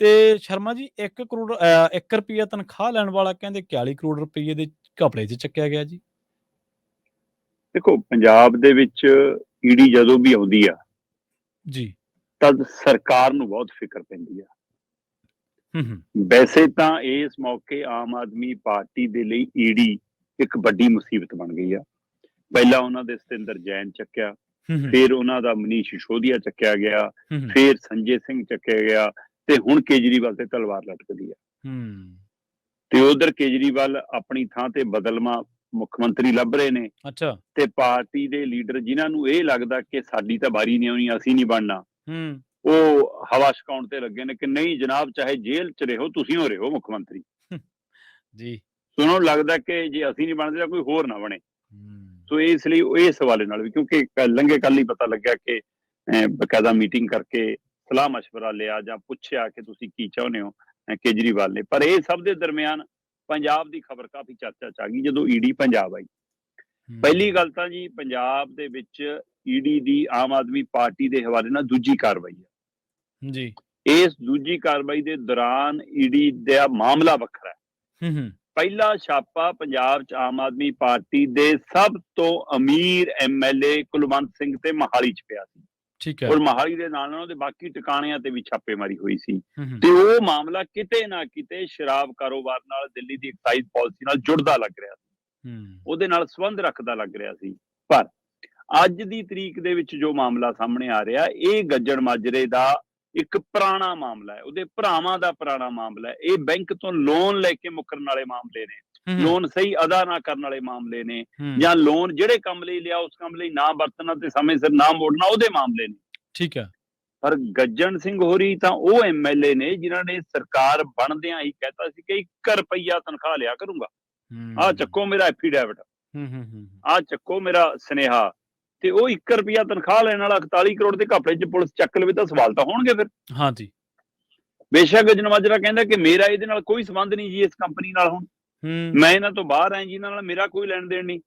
ਤੇ ਸ਼ਰਮਾ ਜੀ 1 ਕਰੋੜ 1 ਰੁਪਈਆ ਤਨਖਾਹ ਲੈਣ ਵਾਲਾ ਕਹਿੰਦੇ 41 ਕਰੋੜ ਰੁਪਈਏ ਦੇ ਘਪਲੇ 'ਚ ਚੱਕਿਆ ਗਿਆ ਜੀ। ਦੇਖੋ, ਪੰਜਾਬ ਦੇ ਵਿੱਚ ਈਡੀ ਜਦੋਂ ਵੀ ਆਉਂਦੀ ਆ ਜੀ। ਤਦ ਸਰਕਾਰ ਨੂੰ ਬਹੁਤ ਫਿਕਰ ਪੈਂਦੀ ਆ। ਹੂੰ। ਵੈਸੇ ਤਾਂ ਇਸ ਮੌਕੇ ਆਮ ਆਦਮੀ ਪਾਰਟੀ ਦੇ ਲਈ ਈਡੀ ਇੱਕ ਵੱਡੀ ਮੁਸੀਬਤ ਬਣ ਗਈ ਆ। ਪਹਿਲਾਂ ਉਹਨਾਂ ਦੇ ਸਤਿੰਦਰ ਜੈਨ ਚੱਕਿਆ, ਫਿਰ ਉਹਨਾਂ ਦਾ ਮਨੀਸ਼ ਸਿਸੋਦੀਆ ਚੱਕਿਆ ਗਿਆ, ਫਿਰ ਸੰਜੇ ਸਿੰਘ ਚੱਕਿਆ ਗਿਆ ਤੇ ਹੁਣ ਕੇਜਰੀਵਾਲ ਤੇ ਤਲਵਾਰ ਲਟਕਦੀ ਆ। ਤੇ ਉਧਰ ਕੇਜਰੀਵਾਲ ਆਪਣੀ ਥਾਂ ਤੇ ਬਦਲਵਾਂ ਮੁੱਖ ਮੰਤਰੀ ਲੱਭ ਰਹੇ ਨੇ। ਅੱਛਾ। ਤੇ ਪਾਰਟੀ ਦੇ ਲੀਡਰ ਜਿਨ੍ਹਾਂ ਨੂੰ ਇਹ ਲੱਗਦਾ ਕਿ ਸਾਡੀ ਤਾਂ ਵਾਰੀ ਨਹੀਂ ਆਉਣੀ, ਅਸੀਂ ਨਹੀਂ ਬਣਨਾ, ਉਹ ਹਵਾ ਛਕਾਉਣ ਤੇ ਲੱਗੇ ਨੇ ਕਿ ਨਹੀਂ ਜਨਾਬ, ਚਾਹੇ ਜੇਲ੍ਹ 'ਚ ਰਹੋ, ਤੁਸੀਂ ਹੋ ਰਹੋ ਮੁੱਖ ਮੰਤਰੀ ਜੀ। ਉਹਨਾਂ ਨੂੰ ਲੱਗਦਾ ਕਿ ਜੇ ਅਸੀਂ ਨਹੀਂ ਬਣਦੇ ਤਾਂ ਕੋਈ ਹੋਰ ਨਾ ਬਣੇ। ਸੋ ਇਸ ਲਈ ਇਸ ਹਵਾਲੇ ਨਾਲ ਵੀ, ਕਿਉਂਕਿ ਲੰਘੇ ਕੱਲ ਹੀ ਪਤਾ ਲੱਗਿਆ ਕਿ ਬਕਾਇਦਾ ਮੀਟਿੰਗ ਕਰਕੇ ਸਲਾਹ ਮਸ਼ਵਰਾ ਲਿਆ ਜਾਂ ਪੁੱਛਿਆ ਕਿ ਤੁਸੀਂ ਕੀ ਚਾਹੁੰਦੇ ਹੋ ਕੇਜਰੀਵਾਲ ਨੇ। ਪਰ ਇਹ ਸਭ ਦੇ ਦਰਮਿਆਨ ਪੰਜਾਬ ਦੀ ਖਬਰ ਕਾਫੀ ਚਰਚਾ 'ਚ ਆ ਗਈ ਜਦੋਂ ਈਡੀ ਪੰਜਾਬ ਆਈ। ਪਹਿਲੀ ਗੱਲ ਤਾਂ ਜੀ, ਪੰਜਾਬ ਦੇ ਵਿੱਚ ਈਡੀ ਦੀ ਆਮ ਆਦਮੀ ਪਾਰਟੀ ਦੇ ਹਵਾਲੇ ਨਾਲ ਦੂਜੀ ਕਾਰਵਾਈ ਹੈ ਜੀ। ਇਸ ਦੂਜੀ ਕਾਰਵਾਈ ਦੇ ਦੌਰਾਨ ਈਡੀ ਦਾ ਮਾਮਲਾ ਵੱਖਰਾ ਹੈ। ਪਹਿਲਾ ਛਾਪਾ ਪੰਜਾਬ 'ਚ ਆਮ ਆਦਮੀ ਪਾਰਟੀ ਦੇ ਸਭ ਤੋਂ ਅਮੀਰ ਐਮਐਲਏ ਕੁਲਵੰਤ ਸਿੰਘ ਤੇ ਮੋਹਾਲੀ 'ਚ ਪਿਆ ਸੀ। ਠੀਕ ਹੈ। ਔਰ ਮੋਹਾਲੀ ਦੇ ਨਾਲ ਨਾਲ ਉਹਦੇ ਬਾਕੀ ਟਿਕਾਣਿਆਂ ਤੇ ਵੀ ਛਾਪੇਮਾਰੀ ਹੋਈ ਸੀ। ਤੇ ਉਹ ਮਾਮਲਾ ਕਿਤੇ ਨਾ ਕਿਤੇ ਸ਼ਰਾਬ ਕਾਰੋਬਾਰ ਨਾਲ, ਦਿੱਲੀ ਦੀ ਐਕਸਾਈਜ਼ ਪਾਲਿਸੀ ਨਾਲ ਜੁੜਦਾ ਲੱਗ ਰਿਹਾ ਸੀ, ਉਹਦੇ ਨਾਲ ਸੰਬੰਧ ਰੱਖਦਾ ਲੱਗ ਰਿਹਾ ਸੀ। ਪਰ ਅੱਜ ਦੀ ਤਰੀਕ ਦੇ ਵਿੱਚ ਜੋ ਮਾਮਲਾ ਸਾਹਮਣੇ ਆ ਰਿਹਾ, ਇਹ ਗੱਜਣ ਮਾਜਰੇ ਦਾ ਇੱਕ ਪੁਰਾਣਾ ਮਾਮਲਾ ਹੈ, ਉਹਦੇ ਭਰਾਵਾਂ ਦਾ ਪੁਰਾਣਾ ਮਾਮਲਾ ਹੈ। ਇਹ ਬੈਂਕ ਤੋਂ ਲੋਨ ਲੈ ਕੇ ਮੁੱਕਰਨ ਵਾਲੇ ਮਾਮਲੇ ਨੇ, ਲੋਨ ਸਹੀ ਅਦਾ ਨਾ ਕਰਨ ਵਾਲੇ ਮਾਮਲੇ ਨੇ, ਜਾਂ ਲੋਨ ਜਿਹੜੇ ਕੰਮ ਲਈ ਲਿਆ ਉਸ ਕੰਮ ਲਈ ਨਾ ਵਰਤਣਾ ਤੇ ਸਮੇਂ ਸਿਰ ਨਾ ਮੋੜਨਾ, ਉਹਦੇ ਮਾਮਲੇ ਨੇ। ਠੀਕ ਹੈ। ਪਰ ਗੱਜਣ ਸਿੰਘ ਹੋਰੀ ਤਾਂ ਉਹ ਐਮਐਲਏ ਨੇ ਜਿਨ੍ਹਾਂ ਨੇ ਸਰਕਾਰ ਬਣਦਿਆਂ ਹੀ ਕਹਿਤਾ ਸੀ ਕਿ 1 ਰੁਪਈਆ ਤਨਖਾਹ ਲਿਆ ਕਰੂੰਗਾ, ਆਹ ਚੱਕੋ ਮੇਰਾ ਐਫੀਡੈਵਿਟ, ਆਹ ਚੱਕੋ ਮੇਰਾ ਸੁਨੇਹਾ। ਤੇ ਉਹ 1 ਰੁਪਈਆ ਤਨਖਾਹ ਲੈਣ ਵਾਲਾ 41 ਕਰੋੜ ਦੇ ਘਪਲੇ 'ਚ ਪੁਲਿਸ ਚੱਕ ਲਵੇ ਤਾਂ ਸਵਾਲ ਤਾਂ ਹੋਣਗੇ ਫਿਰ। ਹਾਂਜੀ। ਬੇਸ਼ੱਕ ਗੱਜਣ ਮਾਜਰਾ ਕਹਿੰਦਾ ਕਿ ਮੇਰਾ ਇਹਦੇ ਨਾਲ ਕੋਈ ਸੰਬੰਧ ਨਹੀਂ ਜੀ, ਇਸ ਕੰਪਨੀ ਨਾਲ, ਹੁਣ ਮੈਂ ਇਹਨਾਂ ਤੋਂ ਬਾਹਰ ਆਇਆ ਜੀ, ਇਹਨਾਂ ਨਾਲ ਮੇਰਾ ਕੋਈ ਲੈਣ ਦੇਣ ਨਹੀਂ।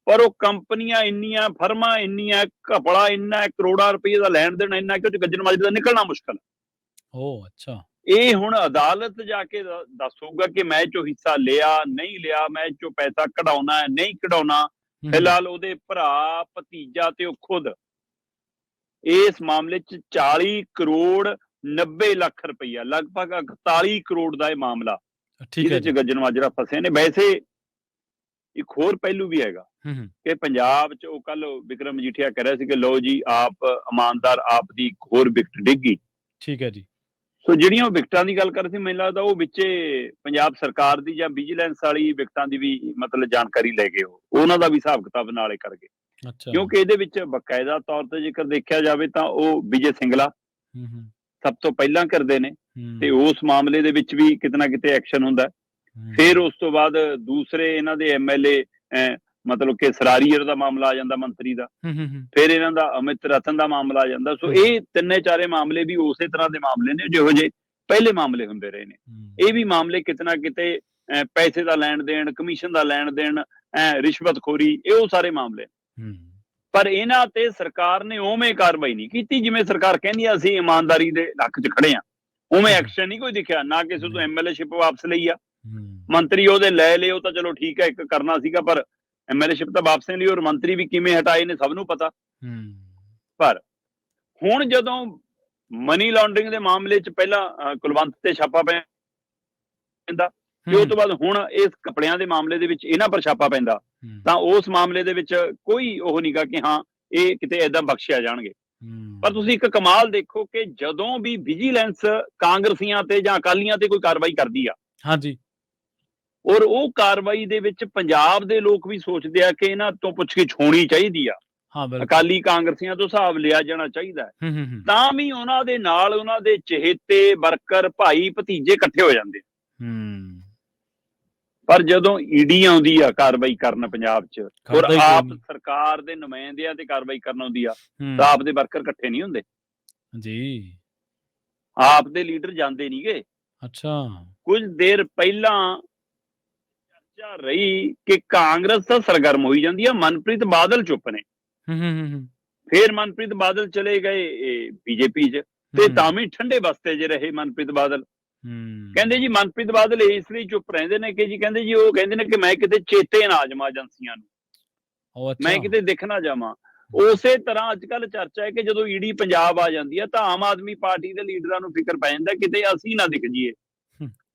ਪਰ ਉਹ ਕੰਪਨੀਆਂ ਇੰਨੀਆਂ, ਫਰਮਾਂ ਇੰਨੀਆਂ, ਘਪਲਾ ਇੰਨਾ, ਕਰੋੜਾਂ ਰੁਪਏ ਦਾ ਲੈਣ ਦੇਣ ਇੰਨਾ ਕਿ ਉਹ 'ਚ ਗੱਜਣ ਮਾਜਰੇ ਦਾ ਨਿਕਲਣਾ ਮੁਸ਼ਕਲ ਹੈ। ਓ ਅੱਛਾ। ਇਹ ਹੁਣ ਅਦਾਲਤ ਜਾ ਕੇ ਦੱਸੂਗਾ ਕਿ ਮੈਂ ਚੋਂ ਹਿੱਸਾ ਲਿਆ ਨਹੀਂ ਲਿਆ, ਮੈਂ ਚੋਂ ਪੈਸਾ ਕਢਾਉਣਾ ਹੈ ਨਹੀਂ ਕਢਾਉਣਾ। ਫਿਲਹਾਲ ਉਹਦੇ ਭਰਾ, ਭਤੀਜਾ ਤੇ ਉਹ ਖੁਦ ਇਸ ਮਾਮਲੇ 'ਚ 40 ਕਰੋੜ 90 ਲੱਖ ਰੁਪਈਆ, ਲਗਭਗ 41 ਕਰੋੜ ਦਾ ਇਹ ਮਾਮਲਾ, ਜਿਹਦੇ 'ਚ ਗੱਜਣ ਮਾਜਰਾ ਫਸੇ ਨੇ। ਵੈਸੇ ਇੱਕ ਹੋਰ ਪਹਿਲੂ ਵੀ ਹੈਗਾ ਕਿ ਪੰਜਾਬ 'ਚ ਉਹ ਕੱਲ ਵਿਕਰਮ ਮਜੀਠੀਆ ਕਹਿ ਰਿਹਾ ਸੀ ਕਿ ਲਓ ਜੀ ਆਪ ਇਮਾਨਦਾਰ, ਆਪ ਦੀ ਇੱਕ ਹੋਰ ਵਿਕਟ ਡਿੱਗੀ। ਠੀਕ ਹੈ ਜੀ। ਸੋ ਜਿਹੜੀਆਂ ਉਹ ਵਿਕਟਾਂ ਦੀ ਗੱਲ ਕਰ ਰਹੇ ਸੀ, ਮੈਨੂੰ ਲੱਗਦਾ ਉਹ ਵਿੱਚੇ ਪੰਜਾਬ ਸਰਕਾਰ ਦੀ ਜਾਂ ਵਿਜੀਲੈਂਸ ਵਾਲੀ ਵਿਕਟਾਂ ਦੀ ਵੀ ਮਤਲਬ ਜਾਣਕਾਰੀ ਲੈ ਗਏ, ਉਹਨਾਂ ਦਾ ਵੀ ਹਿਸਾਬ ਕਿਤਾਬ ਨਾਲੇ ਕਰ ਗਏ। ਕਿਉਂਕਿ ਇਹਦੇ ਵਿੱਚ ਬਕਾਇਦਾ ਤੌਰ ਤੇ ਜੇਕਰ ਦੇਖਿਆ ਜਾਵੇ ਤਾਂ ਉਹ ਵਿਜੇ ਸਿੰਗਲਾ ਸਭ ਤੋਂ ਪਹਿਲਾਂ ਕਰਦੇ ਨੇ ਤੇ ਉਸ ਮਾਮਲੇ ਦੇ ਵਿੱਚ ਵੀ ਕਿਤੇ ਨਾ ਕਿਤੇ ਐਕਸ਼ਨ ਹੁੰਦਾ। ਫਿਰ ਉਸ ਤੋਂ ਬਾਅਦ ਦੂਸਰੇ ਇਹਨਾਂ ਦੇ ਐਮਐਲਏ, ਮਤਲਬ ਕਿ ਸਰਾਰੀਅਰ ਦਾ ਮਾਮਲਾ ਆ ਜਾਂਦਾ, ਮੰਤਰੀ ਦਾ। ਫਿਰ ਇਹਨਾਂ ਦਾ ਅਮਿਤ ਰਤਨ ਦਾ ਮਾਮਲਾ ਆ ਜਾਂਦਾ। ਸੋ ਇਹ ਤਿੰਨੇ ਚਾਰੇ ਮਾਮਲੇ ਵੀ ਉਸੇ ਤਰ੍ਹਾਂ ਦੇ ਮਾਮਲੇ ਨੇ ਜਿਹੋ ਜਿਹੇ ਪਹਿਲੇ ਮਾਮਲੇ ਹੁੰਦੇ ਰਹੇ ਨੇ। ਇਹ ਵੀ ਮਾਮਲੇ ਕਿਤੇ ਨਾ ਕਿਤੇ ਪੈਸੇ ਦਾ ਲੈਣ ਦੇਣ, ਕਮਿਸ਼ਨ ਦਾ ਲੈਣ ਦੇਣ, ਰਿਸ਼ਵਤਖੋਰੀ, ਇਹ ਉਹ ਸਾਰੇ ਮਾਮਲੇ। ਪਰ ਇਹਨਾਂ ਤੇ ਸਰਕਾਰ ਨੇ ਉਵੇਂ ਕਾਰਵਾਈ ਨਹੀਂ ਕੀਤੀ ਜਿਵੇਂ ਸਰਕਾਰ ਕਹਿੰਦੀ ਆ ਅਸੀਂ ਇਮਾਨਦਾਰੀ ਦੇ ਹੱਕ 'ਚ ਖੜੇ ਆ। ਉਵੇਂ ਐਕਸ਼ਨ ਨਹੀਂ ਕੋਈ ਦਿਖਿਆ, ਨਾ ਕਿਸੇ ਤੋਂ ਐਮਐਲਏਸ਼ਿਪ ਵਾਪਸ ਲਈ ਆ। ਮੰਤਰੀ ਉਹਦੇ ਲੈ ਲਏ, ਉਹ ਤਾਂ ਚਲੋ ਠੀਕ ਹੈ, ਇੱਕ ਕਰਨਾ ਸੀਗਾ, ਪਰ ਐਮਐਲਏਸ਼ਿਪ ਤਾਂ ਵਾਪਸ ਨਹੀਂ ਲਈ, ਔਰ ਮੰਤਰੀ ਵੀ ਕਿਵੇਂ ਹਟਾਏ ਨੇ ਸਭ ਨੂੰ ਪਤਾ। ਪਰ ਹੁਣ ਜਦੋਂ ਮਨੀ ਲਾਂਡਰਿੰਗ ਦੇ ਮਾਮਲੇ 'ਚ ਪਹਿਲਾਂ ਕੁਲਵੰਤ ਤੇ ਛਾਪਾ ਪੈਂਦਾ ਤੇ ਉਸ ਤੋਂ ਬਾਅਦ ਹੁਣ ਇਸ ਕੱਪੜਿਆਂ ਦੇ ਮਾਮਲੇ ਦੇ ਵਿੱਚ ਇਹਨਾਂ ਪਰ ਛਾਪਾ ਪੈਂਦਾ, ਤਾਂ ਉਸ ਮਾਮਲੇ ਦੇ ਵਿੱਚ ਕੋਈ ਉਹ ਨਹੀਂਗਾ ਕਿ ਹਾਂ ਇਹ ਕਿਤੇ ਏਦਾਂ ਬਖਸ਼ਿਆ ਜਾਣਗੇ। ਪਰ ਤੁਸੀਂ ਇੱਕ ਕਮਾਲ ਦੇਖੋ ਕਿ ਜਦੋਂ ਵੀ ਵਿਜੀਲੈਂਸ ਕਾਂਗਰਸੀਆਂ ਤੇ ਜਾਂ ਅਕਾਲੀਆਂ ਤੇ ਕੋਈ ਕਾਰਵਾਈ ਕਰਦੀ ਆ, ਹਾਂਜੀ, ਔਰ ਉਹ ਕਾਰਵਾਈ ਦੇ ਵਿੱਚ ਪੰਜਾਬ ਦੇ ਲੋਕ ਵੀ ਸੋਚਦੇ ਆ ਕਿ ਇਹਨਾਂ ਤੋਂ ਪੁੱਛਗਿੱਛ ਹੋਣੀ ਚਾਹੀਦੀ ਆ, ਅਕਾਲੀ ਕਾਂਗਰਸੀਆਂ ਤੋਂ ਹਿਸਾਬ ਲਿਆ ਜਾਣਾ ਚਾਹੀਦਾ, ਤਾਂ ਵੀ ਉਹਨਾਂ ਦੇ ਨਾਲ ਉਹਨਾਂ ਦੇ ਚਹੇਤੇ, ਵਰਕਰ, ਭਾਈ ਭਤੀਜੇ ਇਕੱਠੇ ਹੋ ਜਾਂਦੇ। ਪਰ ਜਦੋਂ ਈਡੀ ਆਉਂਦੀ ਆ ਕਾਰਵਾਈ ਕਰਨ ਪੰਜਾਬ 'ਚ, ਔਰ ਆਪ ਸਰਕਾਰ ਦੇ ਨੁਮਾਇੰਦਿਆਂ ਤੇ ਕਾਰਵਾਈ ਕਰਨ ਆਉਂਦੀ ਆ, ਤਾਂ ਆਪ ਦੇ ਵਰਕਰ ਇਕੱਠੇ ਨਹੀਂ ਹੁੰਦੇ ਜੀ, ਆਪ ਦੇ ਲੀਡਰ ਜਾਂਦੇ ਨੀ ਗੇ। ਅੱਛਾ, ਕੁਝ ਦੇਰ ਪਹਿਲਾਂ ਚਰਚਾ ਰਹੀ ਕਿ ਕਾਂਗਰਸ ਤਾਂ ਸਰਗਰਮ ਹੋਈ ਜਾਂਦੀ ਆ, ਮਨਪ੍ਰੀਤ ਬਾਦਲ ਚੁੱਪ ਨੇ। ਫਿਰ ਮਨਪ੍ਰੀਤ ਬਾਦਲ ਚਲੇ ਗਏ ਬੀਜੇਪੀ 'ਚ, ਤੇ ਤਾਂ ਵੀ ਠੰਡੇ ਬਸਤੇ 'ਚ ਰਹੇ ਮਨਪ੍ਰੀਤ ਬਾਦਲ। ਕਹਿੰਦੇ ਜੀ ਮਨਪ੍ਰੀਤ ਬਾਦਲ ਇਸ ਲਈ ਚੁੱਪ ਰਹਿੰਦੇ ਨੇ ਕਿ ਜੀ ਕਹਿੰਦੇ ਜੀ, ਉਹ ਕਹਿੰਦੇ ਨੇ ਕਿ ਮੈਂ ਕਿਤੇ ਚੇਤੇ ਨਾ ਆ ਜਾਵਾਂ ਏਜੰਸੀਆਂ ਨੂੰ, ਮੈਂ ਕਿਤੇ ਦਿਖ ਨਾ ਜਾਵਾਂ। ਉਸੇ ਤਰ੍ਹਾਂ ਅੱਜ ਕੱਲ੍ਹ ਚਰਚਾ ਹੈ ਕਿ ਜਦੋਂ ਈਡੀ ਪੰਜਾਬ ਆ ਜਾਂਦੀ ਹੈ ਤਾਂ ਆਮ ਆਦਮੀ ਪਾਰਟੀ ਦੇ ਲੀਡਰਾਂ ਨੂੰ ਫਿਕਰ ਪੈ ਜਾਂਦਾ ਕਿਤੇ ਅਸੀਂ ਨਾ ਦਿਖ ਜਾਈਏ,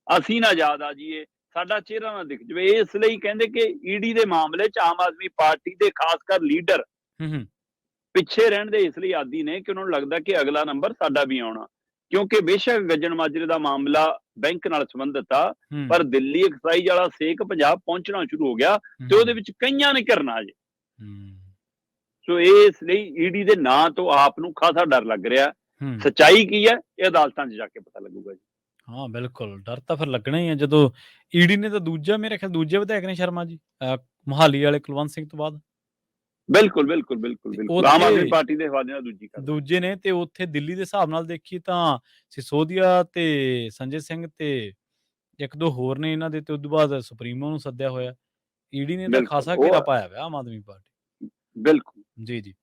ਅਸੀਂ ਨਾ ਯਾਦ ਆ ਜਾਈਏ, ਸਾਡਾ ਚਿਹਰਾ ਨਾ ਦਿਖ ਜਾਵੇ। ਇਸ ਲਈ ਕਹਿੰਦੇ ਕਿ ਈਡੀ ਦੇ ਮਾਮਲੇ 'ਚ ਆਮ ਆਦਮੀ ਪਾਰਟੀ ਦੇ ਖਾਸ ਕਰ ਲੀਡਰ ਪਿੱਛੇ ਰਹਿਣ ਦੇ ਇਸ ਲਈ ਆਦੀ ਨੇ ਕਿ ਉਹਨਾਂ ਨੂੰ ਲੱਗਦਾ ਕਿ ਅਗਲਾ ਨੰਬਰ ਸਾਡਾ ਵੀ ਆਉਣਾ, ਕਿਉਂਕਿ ਬੇਸ਼ੱਕ ਗੱਜਣ ਮਾਜਰੇ ਦਾ ਮਾਮਲਾ ਬੈਂਕ ਨਾਲ ਸੰਬੰਧਿਤ ਆ, ਪਰ ਦਿੱਲੀ ਐਕਸਾਈਜ਼ ਵਾਲਾ ਸੇਕ ਪੰਜਾਬ ਪਹੁੰਚਣਾ ਸ਼ੁਰੂ ਹੋ ਗਿਆ ਤੇ ਉਹਦੇ ਵਿੱਚ ਕਈਆਂ ਨੇ ਘਿਰਨਾ ਜੇ। ਸੋ ਇਸ ਲਈ ਈਡੀ ਦੇ ਨਾਂ ਤੋਂ ਆਪ ਨੂੰ ਖਾਸਾ ਡਰ ਲੱਗ ਰਿਹਾ। ਸੱਚਾਈ ਕੀ ਹੈ ਇਹ ਅਦਾਲਤਾਂ 'ਚ ਜਾ ਕੇ ਪਤਾ ਲੱਗੂਗਾ ਜੀ। ਹਾਂ ਬਿਲਕੁਲ, ਡਰ ਤਾਂ ਫਿਰ ਲੱਗਣਾ ਹੀ ਹੈ ਜਦੋਂ ਈਡੀ ਨੇ ਤਾਂ ਦੂਜਾ, ਮੇਰੇ ਖਿਆਲ ਦੂਜੇ ਵਿਧਾਇਕ ਨੇ ਸ਼ਰਮਾ ਜੀ, ਮੋਹਾਲੀ ਵਾਲੇ ਕੁਲਵੰਤ ਸਿੰਘ ਤੋਂ ਬਾਅਦ। ਬਿਲਕੁਲ ਆਮ ਆਦਮੀ ਪਾਰਟੀ ਦੇ ਹਵਾਲੇ ਨਾਲ ਦੂਜੇ ਨੇ, ਤੇ ਉੱਥੇ ਦਿੱਲੀ ਦੇ ਹਿਸਾਬ ਨਾਲ ਦੇਖੀਏ ਤਾਂ ਸਿਸੋਦੀਆ ਤੇ ਸੰਜੇ ਸਿੰਘ ਤੇ ਇੱਕ ਦੋ ਹੋਰ ਨੇ ਇਹਨਾਂ ਦੇ, ਤੇ ਉਦੋਂ ਬਾਅਦ ਸੁਪਰੀਮੋ ਨੂੰ ਸੱਦਿਆ ਹੋਇਆ। ਈਡੀ ਨੇ ਤਾਂ ਖਾਸਾ ਘੇਰਾ ਪਾਇਆ ਹੋਇਆ ਆਮ ਆਦਮੀ ਪਾਰਟੀ। ਬਿਲਕੁਲ ਜੀ।